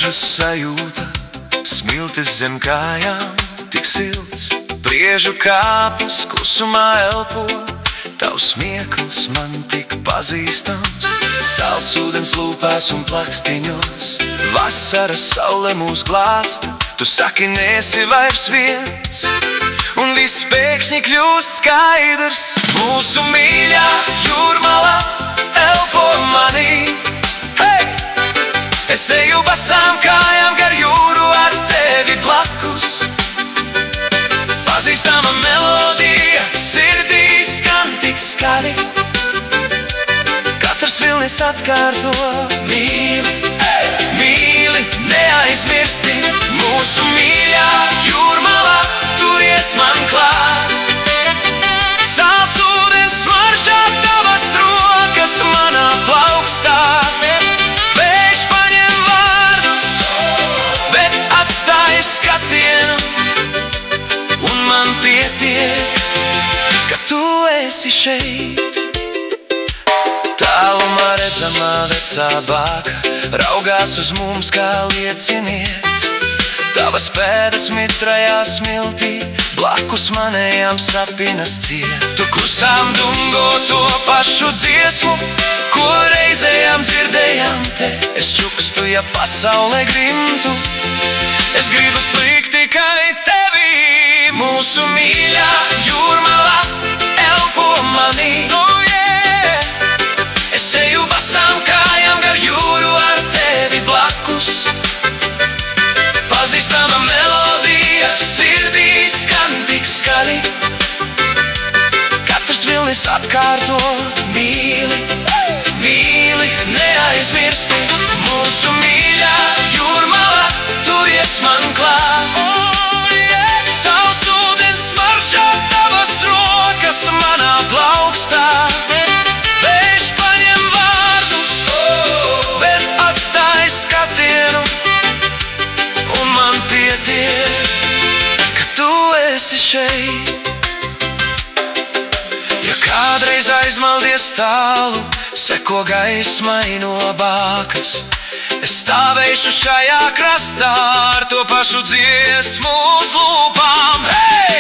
gaišas sajūta, smiltis zem kājām, tik silts. Priežu kāpnes klusumā elpo, tavs smiekls man tik pazīstams. Sāls ūdens lūpās un plakstiņos, vasaras saule mūs glāsta. Tu saki, nesi vairs viens, un viss pēkšņi kļūst skaidrs. Mūsu mīļā jūrmala elpo manī. Hei! Es eju basām kājām gar jūru ar tevi blakus. Pazīstama melodija sirdī skan tik skaļi. Katrs vilnis atkārto: mīli, mīli, neaizmirsti. Mūsu mīļā jūrmala, turies man klāt. Sāls ūdens smaržā, tavas rokas manā plaukstā. Vējš paņem vārdus, bet atstāj skatienu, un man pietiek, ka tu esi šeit. Tālumā redzamā vecā bāka raugās uz mums kā liecinieks. Tavas pēdas mitrajā smiltī, blakus manējām sapinas ciet. Tu klusām dungo to pašu dziesmu, ko reizējām dzirdējām te. Es čukstu, ja pasaulē grimtu, es gribu slīgt tikai tevī. Mūsu mīļā jūrmala elpo manī. Oh yeah! Es eju basām kājām gar jūru ar tevi blakus. Pazīstama melodija sirdī skan tik skaļi. Katrs vilnis atkārto: mīli, mīli, neaizmirsti. Mūsu mīļā jūrmala, turies man klāt. Oh, yeah. Sāls ūdens smaržā, tavas rokas manā plaukstā. Vējš paņem vārdus, bet atstāj skatienu, un man pietiek, ka tu esi šeit. Ja kādreiz aizmaldies tālu, seko gaismai no bākas. Es stāvēšu šajā krastā ar to pašu dziesmu uz lūpām. Hey!